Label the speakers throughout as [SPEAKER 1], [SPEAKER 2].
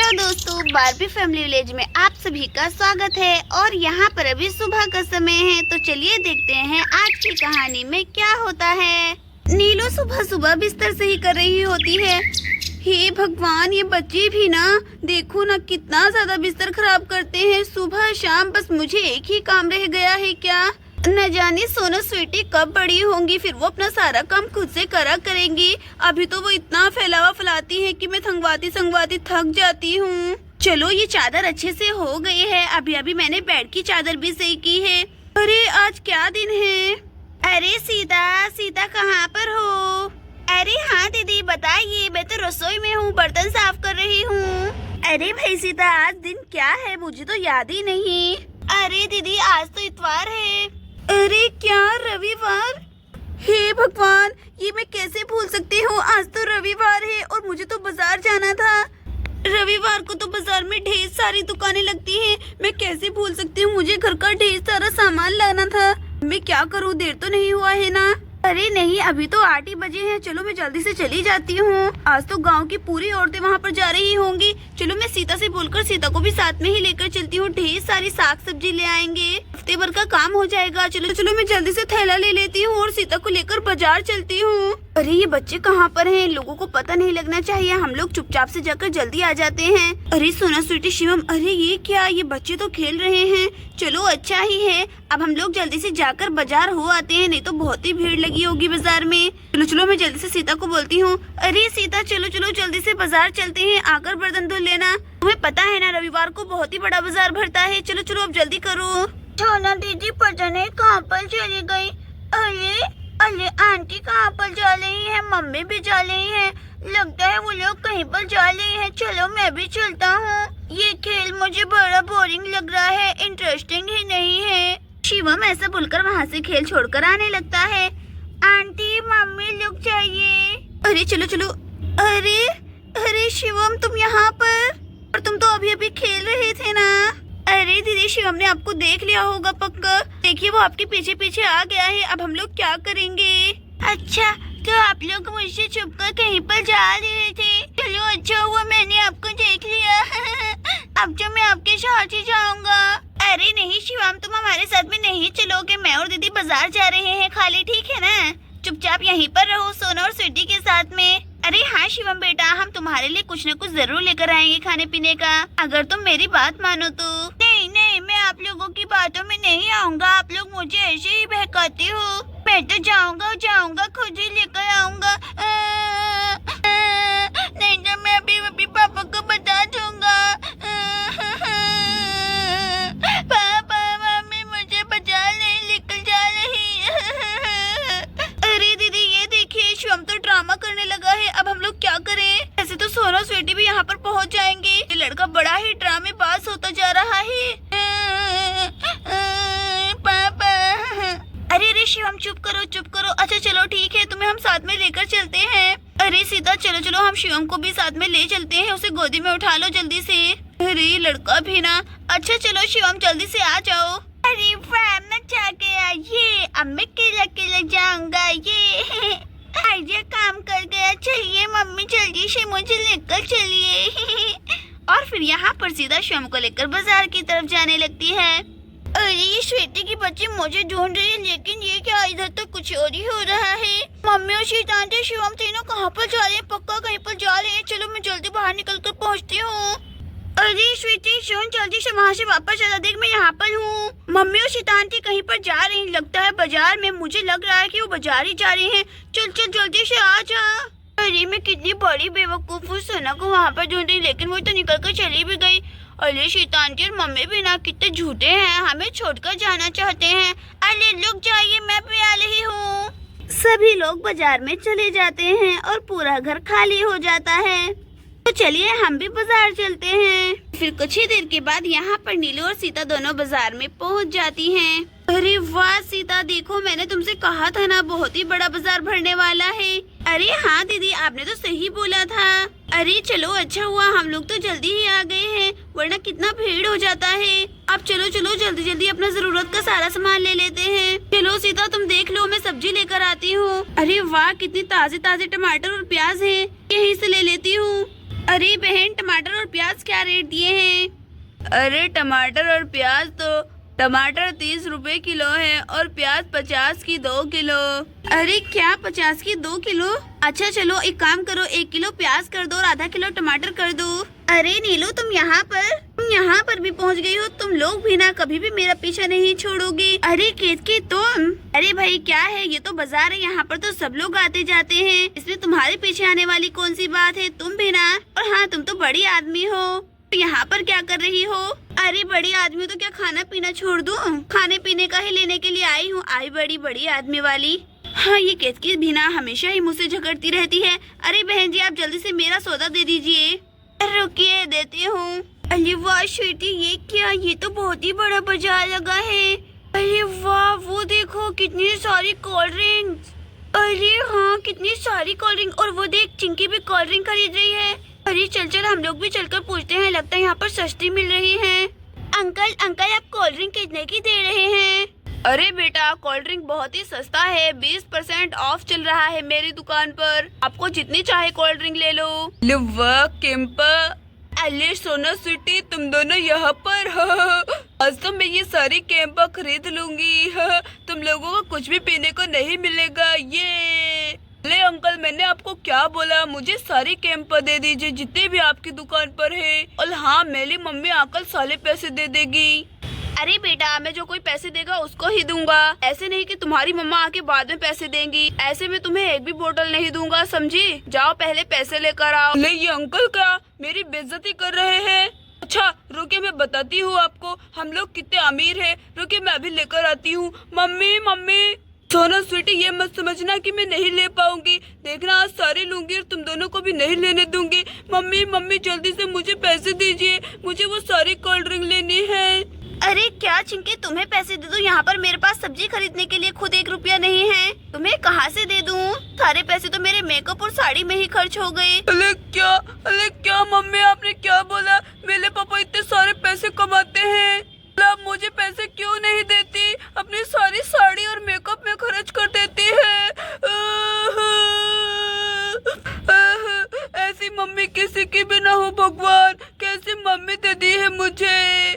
[SPEAKER 1] तो दोस्तों, Barbie family village में आप सभी का स्वागत है। और यहाँ पर अभी सुबह का समय है, तो चलिए देखते हैं आज की कहानी में क्या होता है। नीलू सुबह सुबह बिस्तर सही कर रही होती है। हे भगवान, ये बच्चे भी ना, देखो ना कितना ज्यादा बिस्तर खराब करते हैं सुबह शाम। बस मुझे एक ही काम रह गया है क्या, न जाने सोनू स्वीटी कब बड़ी होंगी, फिर वो अपना सारा काम खुद से करा करेंगी। अभी तो वो इतना फैलावा फैलाती है कि मैं संगवाती थक जाती हूँ। चलो ये चादर अच्छे से हो गई है। अभी अभी मैंने बेड की चादर भी सही की है। अरे आज क्या दिन है। अरे सीता कहाँ पर हो। अरे हाँ दीदी बताइए, मैं तो रसोई में हूँ, बर्तन साफ कर रही हूँ। अरे भाई सीता, आज दिन क्या है, मुझे तो याद ही नहीं। अरे दीदी आज तो इतवार है। अरे क्या, रविवार। हे भगवान, ये मैं कैसे भूल सकती हूँ, आज तो रविवार है और मुझे तो बाजार जाना था। रविवार को तो बाजार में ढेर सारी दुकानें लगती हैं, मैं कैसे भूल सकती हूँ, मुझे घर का ढेर सारा सामान लाना था। मैं क्या करूँ, देर तो नहीं हुआ है ना। अरे नहीं, अभी तो 8 ही बजे हैं। चलो मैं जल्दी से चली जाती हूँ। आज तो गांव की पूरी औरतें वहाँ पर जा रही होंगी। चलो मैं सीता से बोलकर सीता को भी साथ में ही लेकर चलती हूँ। ढेर सारी साग सब्जी ले आएंगे, हफ्ते भर का काम हो जाएगा। चलो मैं जल्दी से थैला ले लेती हूँ और सीता को लेकर बाजार चलती हूँ। अरे ये बच्चे कहाँ पर हैं, लोगों को पता नहीं लगना चाहिए। हम लोग चुपचाप से जाकर जल्दी आ जाते हैं। अरे सोना स्वीटी शिवम, अरे ये क्या, ये बच्चे तो खेल रहे हैं। चलो अच्छा ही है, अब हम लोग जल्दी से जाकर बाजार हो आते हैं, नहीं तो बहुत ही भीड़ लगी होगी बाजार में। चलो मैं जल्दी से सीता को बोलती हूँ। अरे सीता चलो जल्दी से बाजार चलते हैं, आकर बर्तन धो लेना। तुम्हें पता है ना, रविवार को बहुत ही बड़ा बाजार भरता है। चलो अब जल्दी करो। छोना दीदी पता नहीं कहाँ पर चली गई। अरे आंटी कहाँ पर जा रही है, मम्मी भी जा रही है, लगता है वो लोग कहीं पर जा रही है। चलो मैं भी चलता हूँ। ये खेल मुझे बड़ा बोरिंग लग रहा है, इंटरेस्टिंग ही नहीं है। शिवम ऐसा बोलकर वहाँ से खेल छोड़कर आने लगता है। आंटी मम्मी लोग चाहिए। अरे चलो। अरे शिवम, तुम यहाँ पर, और तुम तो अभी खेल रहे थे ना। अरे दीदी, शिवम ने आपको देख लिया होगा पक्का। देखिए वो आपके पीछे आ गया है। अब हम लोग क्या करेंगे। अच्छा, तो आप लोग मुझसे छुपकर कहीं पर जा रहे थे। चलो अच्छा हुआ मैंने आपको देख लिया। अब तो मैं आपके साथ ही जाऊंगा। अरे नहीं शिवम, तुम हमारे साथ में नहीं चलोगे। मैं और दीदी बाजार जा रहे हैं खाली, ठीक है ना। चुपचाप यहीं पर रहो सोना और स्वीटी के साथ में। अरे हाँ शिवम बेटा, हम तुम्हारे लिए कुछ न कुछ जरूर लेकर आएंगे खाने पीने का, अगर तुम मेरी बात मानो तो। नहीं, मैं आप लोगों की बातों में नहीं आऊंगा। आप लोग मुझे ऐसे ही बहकाते हो। मैं तो जाऊंगा खुद ही लेकर आऊंगा। नहीं तो मैं अभी पापा को बता दूंगा। पापा मम्मी मुझे बाजार नहीं लेकर जा रही। अरे दीदी ये देखिए, शिवम तो ड्रामा करने लगा है। अब हम लोग क्या करें। ऐसे तो सोना स्वीटी भी यहाँ पर पहुँच जाएंगे। ये लड़का बड़ा ही ड्रामेबाज होता जा रहा है। पापा। अरे शिवम चुप करो। अच्छा चलो ठीक है, तुम्हें हम साथ में लेकर चलते हैं। अरे सीता चलो हम शिवम को भी साथ में ले चलते हैं, उसे गोदी में उठा लो जल्दी से। अरे लड़का भी ना। अच्छा चलो शिवम जल्दी से आ जाओ। अरे मचा गया ये, अब मैं केला जाऊंगा। ये आइडिया काम कर गया। चलिए मम्मी जल्दी से मुझे लेकर चलिए। और फिर यहाँ पर सीधा शिवम को लेकर बाजार की तरफ जाने लगती है। अरे ये स्वीटी की बच्ची मुझे ढूंढ रही है, लेकिन ये क्या, इधर तो कुछ और ही हो रहा है। मम्मी और शीतांते शिवम तीनों कहाँ पर जा रहे हैं, पक्का कहीं पर जा रहे हैं। चलो मैं जल्दी बाहर निकल कर पहुँचती हूँ। अरे स्वीटी सुन, जल्दी से वहाँ से वापस आ, देख मैं यहाँ पर हूँ। मम्मी और शीतांती कहीं पर जा रही, लगता है बाजार में। मुझे लग रहा है कि वो बाजार ही जा रही हैं। चल जल्दी से आ जा। अरे मैं कितनी बड़ी बेवकूफ हूँ, सोना को वहाँ पर ढूंढ रही, लेकिन वो तो निकल कर चली भी गई। अरे शीतांती और मम्मी भी ना कितने झूठे हैं, हमें छोड़कर जाना चाहते हैं। अरे लोग जाइए, मैं भी आ रही हूँ। सभी लोग बाजार में चले जाते हैं और पूरा घर खाली हो जाता है। तो चलिए हम भी बाजार चलते हैं। फिर कुछ ही देर के बाद यहाँ पर नीलू और सीता दोनों बाजार में पहुँच जाती हैं। अरे वाह सीता, देखो मैंने तुमसे कहा था ना, बहुत ही बड़ा बाजार भरने वाला है। अरे हाँ दीदी, आपने तो सही बोला था। अरे चलो अच्छा हुआ हम लोग तो जल्दी ही आ गए हैं, वरना कितना भीड़ हो जाता है। अब चलो जल्दी अपना जरूरत का सारा सामान ले लेते हैं। चलो सीता तुम देख लो, मैं सब्जी लेकर आती हूँ। अरे वाह, कितनी ताजे टमाटर और प्याज हैं, यहीं से ले लेती हूँ। अरे बहन, टमाटर और प्याज क्या रेट दिए हैं। अरे टमाटर और प्याज तो टमाटर 30 रुपए किलो है और प्याज 50 की 2 किलो। अरे क्या 50 की 2 किलो? अच्छा चलो एक काम करो, 1 किलो प्याज कर दो और आधा किलो टमाटर कर दो। अरे नीलू तुम यहाँ पर भी पहुँच गई हो। तुम लोग भी ना कभी भी मेरा पीछा नहीं छोड़ोगे। अरे केतकी तुम, अरे भाई क्या है, ये तो बाजार है, यहाँ पर तो सब लोग आते जाते हैं, इसमें तुम्हारे पीछे आने वाली कौन सी बात है। तुम भी ना, और हाँ तुम तो बड़ी आदमी हो, यहाँ पर क्या कर रही हो? अरे बड़ी आदमी तो क्या खाना पीना छोड़ दूं? खाने पीने का ही लेने के लिए आई हूँ। आई बड़ी आदमी वाली। हाँ ये केतकी भी ना हमेशा ही मुझसे झगड़ती रहती है। अरे बहन जी आप जल्दी से मेरा सौदा दे दीजिए। रुकिए देती हूँ। अरे वाह स्वीटी ये क्या, ये तो बहुत ही बड़ा बाजार लगा है। अरे वाह वो देखो कितनी सारी कोल्ड ड्रिंक्स। अरे हाँ कितनी सारी कोल्ड ड्रिंक, और वो देख चिंकी भी कोल्ड ड्रिंक खरीद रही है। अरे चल हम लोग भी चलकर पूछते हैं, लगता है यहाँ पर सस्ती मिल रही है। अंकल आप कोल्ड ड्रिंक कितने की दे रहे हैं? अरे बेटा कोल्ड ड्रिंक बहुत ही सस्ता है, 20% ऑफ चल रहा है मेरी दुकान पर। आपको जितनी चाहे कोल्ड ड्रिंक ले लो। वाह केम्पा, अले सोना स्वीटी तुम दोनों यहाँ पर। आज तो मैं ये सारी कैंपा खरीद लूंगी। तुम लोगों को कुछ भी पीने को नहीं मिलेगा। ये ले अंकल मैंने आपको क्या बोला, मुझे सारी कैंपा दे दीजिए जितने भी आपकी दुकान पर है। और हाँ मेरी मम्मी आकर सारे पैसे दे देगी। अरे बेटा मैं जो कोई पैसे देगा उसको ही दूंगा, ऐसे नहीं कि तुम्हारी मम्मा आके बाद में पैसे देंगी। ऐसे में तुम्हें एक भी बोतल नहीं दूंगा, समझी? जाओ पहले पैसे लेकर आओ। ले ये अंकल क्या मेरी बेइज्जती कर रहे हैं? अच्छा रुकिए मैं बताती हूँ आपको हम लोग कितने अमीर हैं। रुकिए मैं अभी लेकर आती हूँ। मम्मी सोना स्वीटी ये मत समझना कि मैं नहीं ले पाऊंगी, देखना आज सारे लूंगी और तुम दोनों को भी नहीं लेने दूंगी। मम्मी जल्दी से मुझे पैसे दीजिए, मुझे वो सारी कोल्ड ड्रिंक लेनी है। अरे क्या चिंकी तुम्हें पैसे दे दूं? यहाँ पर मेरे पास सब्जी खरीदने के लिए खुद 1 रुपया नहीं है, तुम्हें कहाँ से दे दूं? सारे पैसे तो मेरे मेकअप और साड़ी में ही खर्च हो गए। अरे क्या मम्मी आपने क्या बोला? मेरे पापा इतने सारे पैसे कमाते हैं, आप मुझे पैसे क्यों नहीं देती? अपनी सारी साड़ी और मेकअप में खर्च कर देती है। ऐसी मम्मी किसी की भी ना हो भगवान, कैसी मम्मी दे दी है मुझे।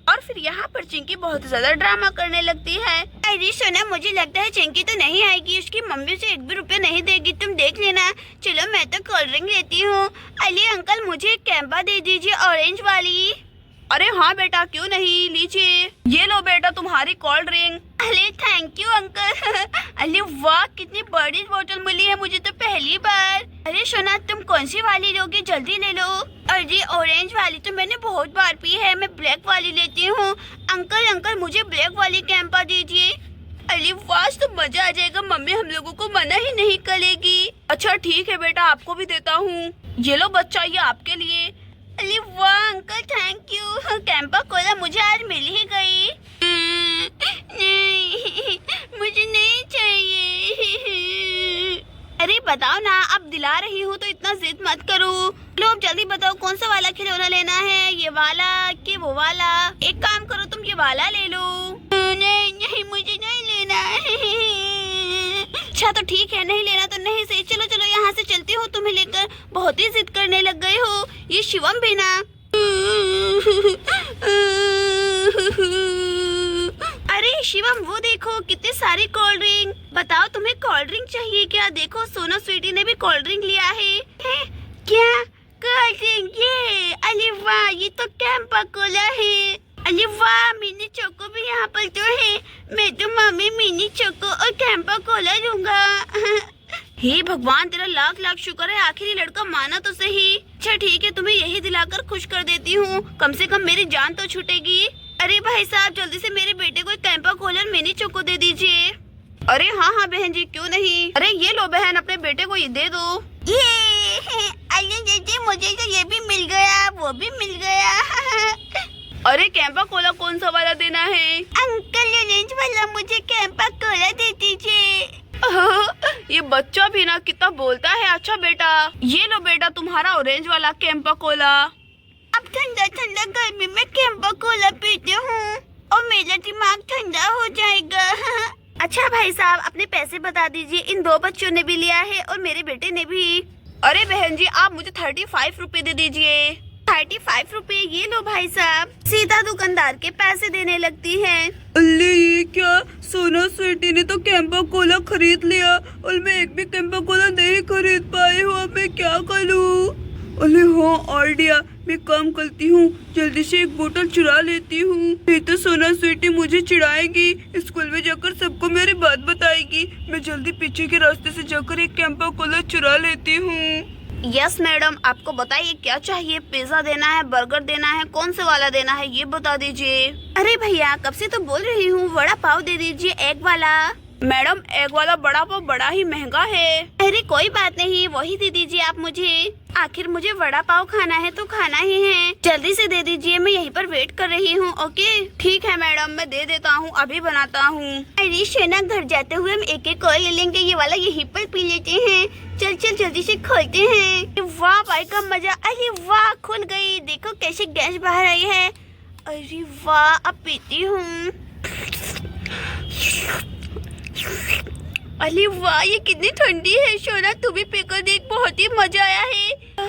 [SPEAKER 1] और फिर यहाँ पर चिंकी बहुत ज्यादा ड्रामा करने लगती है। अरे सोना मुझे लगता है चिंकी तो नहीं आएगी, उसकी मम्मी उसे 1 भी रुपया नहीं देगी, तुम देख लेना। चलो मैं तो कोल्ड ड्रिंक लेती हूँ। अली अंकल मुझे कैंपा दे दीजिए ऑरेंज वाली। अरे हाँ बेटा क्यों नहीं, लीजिए ये लो बेटा तुम्हारी कोल्ड ड्रिंक। अरे थैंक यू अंकल। अरे वाह कितनी बड़ी बोतल मिली है मुझे तो पहली बार। अरे सोना तुम कौन सी वाली लोगी, जल्दी ले लो। अरे ऑरेंज वाली तो मैंने बहुत बार पी है, मैं ब्लैक वाली लेती हूँ। अंकल मुझे ब्लैक वाली कैंपा दीजिए। अरे वाह तो मजा आ जाएगा, मम्मी हम लोगों को मना ही नहीं करेगी। अच्छा ठीक है बेटा आपको भी देता हूँ, ये लो बच्चा ये आपके लिए। अरे वाह uncle thank you, Campa Cola मुझे आज मिल ही गई। नहीं मुझे नहीं चाहिए। अरे बताओ ना, अब दिला रही हूँ तो इतना जिद मत करो। लो अब जल्दी बताओ कौन सा वाला खिलौना लेना है, ये वाला कि वो वाला? एक काम करो तुम ये वाला ले लो। नहीं मुझे नहीं लेना। अच्छा तो ठीक है नहीं लेना तो नहीं सही, चलो यहाँ से चलती हूँ तुम्हें लेकर, बहुत ही जिद करने लग गए हो। ये शिवम भी ना। अरे शिवम वो देखो कितनी सारी कोल्ड ड्रिंक, बताओ तुम्हें कोल्ड ड्रिंक चाहिए क्या? देखो सोना स्वीटी ने भी कोल्ड ड्रिंक लिया है। क्या कोल्ड ड्रिंक? ये अरे वाह ये तो कैंपा कोला है। अरे वाह मिनी चोको भी यहाँ पर तो है, मैं तो मम्मी मिनी चोको और कैंपा कोला लूंगा। हे भगवान तेरा लाख शुक्र है, आखिर ये लड़का माना तो सही। अच्छा ठीक है तुम्हें यही दिलाकर खुश कर देती हूँ, कम से कम मेरी जान तो छूटेगी। अरे भाई साहब जल्दी से मेरे बेटे को कैंपा कोला और मिनी चोको दे दीजिए। अरे हाँ बहन जी क्यों नहीं। अरे ये लो बहन अपने बेटे को ये दे दो। ये अरे मुझे तो ये भी मिल गया वो भी मिल गया। अरे कैंपा कोला कौन सा वाला देना है? अंकल ऑरेंज वाला मुझे कैंपा कोला दे दीजिए। ये बच्चा भी ना कितना बोलता है। अच्छा बेटा ये लो बेटा तुम्हारा ऑरेंज वाला कैंपा कोला। अब ठंडा गर्मी में कैंपा कोला पीते हूँ और मेरा दिमाग ठंडा हो जाएगा। अच्छा भाई साहब अपने पैसे बता दीजिए, इन 2 बच्चों ने भी लिया है और मेरे बेटे ने भी। अरे बहन जी, आप मुझे 35 रुपए दे दीजिए। 35 रुपए, ये लो भाई साहब। सीधा दुकानदार के पैसे देने लगती है।
[SPEAKER 2] अल्ले ये क्या, सोना स्वीटी ने तो कैंपा कोला खरीद लिया और मैं एक भी कैंपा कोला नहीं खरीद पाई हूँ। अब मैं क्या करूँ? अरे हाँ आइडिया, मैं काम करती हूँ, जल्दी से एक बोतल चुरा लेती हूँ। नहीं तो सोना स्वीटी मुझे चिढ़ाएगी, स्कूल में जाकर सबको मेरी बात बताएगी। मैं जल्दी पीछे के रास्ते से जाकर एक कैंपा कोला चुरा लेती हूँ।
[SPEAKER 1] यस मैडम, आपको बताइए क्या चाहिए? पिज्जा देना है, बर्गर देना है, कौन से वाला देना है ये बता दीजिए। अरे भैया, कब से तो बोल रही हूँ, वड़ा पाव दे दीजिए, एग वाला।
[SPEAKER 2] मैडम एग वाला बड़ा पाव बड़ा ही महंगा है।
[SPEAKER 1] अरे कोई बात नहीं, वही दे दीजिए आप मुझे। आखिर मुझे वड़ा पाव खाना है तो खाना ही है, जल्दी से दे दीजिए, मैं यहीं पर वेट कर रही हूँ। ओके
[SPEAKER 2] ठीक है मैडम, मैं दे देता हूँ, अभी बनाता हूँ।
[SPEAKER 1] अरे शेना, घर जाते हुए हम एक एक और ले लेंगे, ये वाला यहीं पर पी लेते हैं। चल चल जल्दी से खोलते हैं। वाह भाई का मजा, अरे वाह खुल गई, देखो कैसे गैस बाहर आई है। अरे वाह, अब पीती हूँ। अरे वाह, ये कितनी ठंडी है। शोना तू भी पीकर देख, बहुत ही मजा आया है।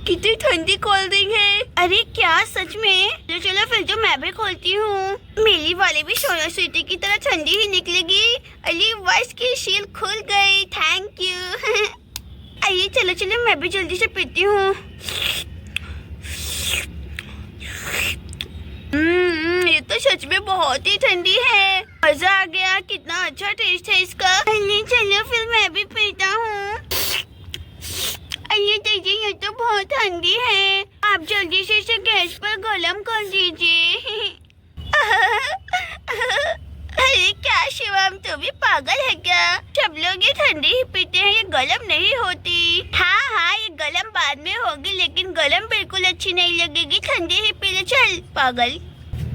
[SPEAKER 1] कितनी ठंडी कोल्ड ड्रिंक है। अरे क्या सच में? चलो चलो फिर जो मैं भी खोलती हूँ। मेरी वाली भी सोना स्वीटी की तरह ठंडी ही निकलेगी। अरे वाह, इसकी शील खुल गई, थैंक यू। आइए चलो चलो, मैं भी जल्दी से पीती हूँ। ये तो सच में बहुत ही ठंडी है, मजा आ गया, कितना अच्छा टेस्ट है इसका। चलो फिर मैं भी पीता हूँ। ये तो बहुत ठंडी है, आप जल्दी से इसे गैस पर गरम कर दीजिए। अरे क्या शिवम, तू भी पागल है क्या? सब लोग ये ठंडी ही पीते हैं, ये गरम नहीं होती। हाँ हाँ, ये गरम बाद में होगी, लेकिन गरम बिल्कुल अच्छी नहीं लगेगी, ठंडी ही पी ले। चल पागल।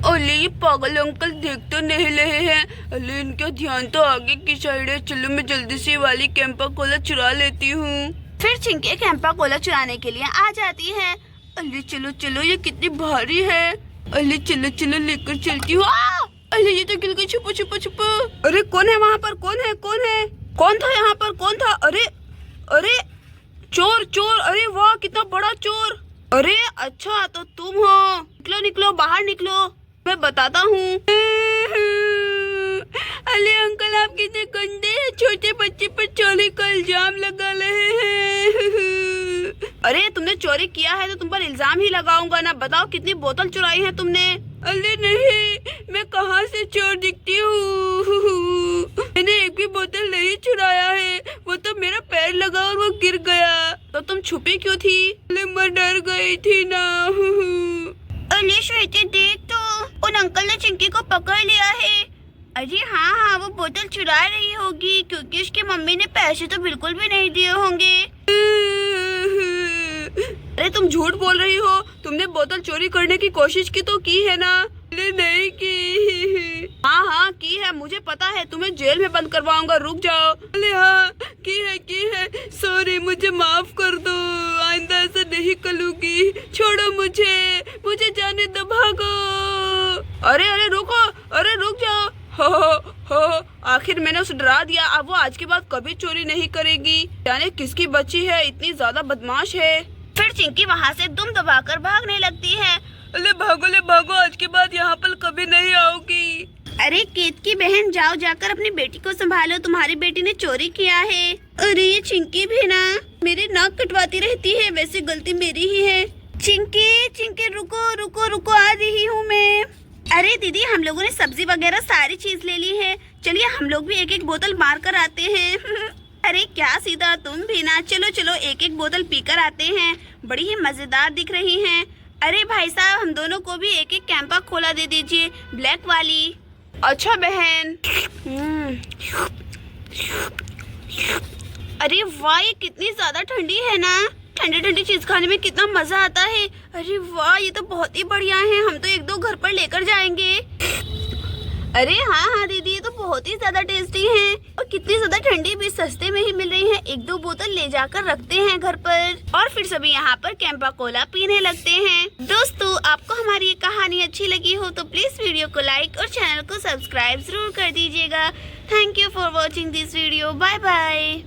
[SPEAKER 2] अले ये पागल अंकल देख तो नहीं रहे हैं। अले इनका ध्यान तो आगे की साइड है। चलो मैं जल्दी से वाली कैंपा कोला चुरा लेती हूँ।
[SPEAKER 1] फिर चिंकी कैंपा कोला चुराने के लिए आ जाती है।
[SPEAKER 2] अले चलो चलो, ये कितनी भारी है। अले चलो चलो लेकर चलती हूँ। अरे ये तो गिर गई, छुपो छुपो छुपो। अरे कौन है वहाँ पर? कौन है? कौन है? कौन था यहाँ पर? कौन था? अरे अरे चोर चोर, अरे वाह कितना बड़ा चोर। अरे अच्छा तो तुम हो, निकलो निकलो बाहर निकलो, मैं बताता हूँ। अरे अंकल आप कितने गंदे हैं, छोटे बच्चे पर चोरी का इल्जाम लगा रहे हैं। अरे तुमने चोरी किया है तो तुम पर इल्जाम ही लगाऊंगा ना। बताओ कितनी बोतल चुराई है तुमने? अरे नहीं, मैं कहाँ से चोर दिखती हूँ, मैंने एक भी बोतल नहीं चुराया है, वो तो मेरा पैर लगा और वो गिर गया। तो तुम छुपी क्यों थी? अरे मैं डर गई थी ना।
[SPEAKER 1] अरे श्वेता देख तो, उन अंकल ने चिंकी को पकड़ लिया है। अरे हाँ हाँ, वो बोतल चुरा रही होगी, क्योंकि उसकी मम्मी ने पैसे तो बिल्कुल भी नहीं दिए होंगे।
[SPEAKER 2] अरे तुम झूठ बोल रही हो, तुमने बोतल चोरी करने की कोशिश की तो की है ना? नहीं की। हाँ हाँ की है, मुझे पता है, तुम्हें जेल में बंद करवाऊंगा, रुक जाओ। अरे हाँ की है, सॉरी मुझे माफ कर दो, आइंदा ऐसा नहीं करूंगी, छोड़ो मुझे जाने दो, भागो। अरे अरे रुको, अरे रुक जाओ। हो आखिर मैंने उसे डरा दिया, अब वो आज के बाद कभी चोरी नहीं करेगी। जाने किसकी बच्ची है, इतनी ज्यादा बदमाश है।
[SPEAKER 1] फिर चिंकी वहाँ से दुम दबाकर भागने लगती है।
[SPEAKER 2] अरे भागो, आज के बाद यहाँ पर कभी नहीं आओगी।
[SPEAKER 1] अरे केत की बहन, जाओ जाकर अपनी बेटी को संभालो, तुम्हारी बेटी ने चोरी किया है। अरे ये चिंकी भी ना मेरी नाक कटवाती रहती है, वैसे गलती मेरी ही है। चिंकी रुको, आ रही हूँ मैं। अरे दीदी, हम लोगों ने सब्जी वगैरह सारी चीज ले ली है, चलिए हम लोग भी एक एक बोतल मार कर आते हैं। अरे क्या सीधा, तुम भी ना, चलो एक एक बोतल पीकर आते हैं, बड़ी ही मजेदार दिख रही हैं। अरे भाई साहब, हम दोनों को भी एक एक कैंपा कोला दे दीजिए, ब्लैक वाली।
[SPEAKER 2] अच्छा बहन।
[SPEAKER 1] अरे वाह, ये कितनी ज्यादा ठंडी है ना, ठंडी चीज खाने में कितना मजा आता है। अरे वाह, ये तो बहुत ही बढ़िया है, हम तो एक दो घर पर लेकर जाएंगे। अरे हाँ दीदी, ये तो बहुत ही ज्यादा टेस्टी है, और कितनी ज्यादा ठंडी भी सस्ते में ही मिल रही है। एक दो बोतल ले जाकर रखते हैं घर पर, और फिर सभी यहाँ पर कैंपा कोला पीने लगते हैं। दोस्तों, आपको हमारी ये कहानी अच्छी लगी हो तो प्लीज वीडियो को लाइक और चैनल को सब्सक्राइब जरूर कर दीजिएगा। Thank you for watching this video, bye bye.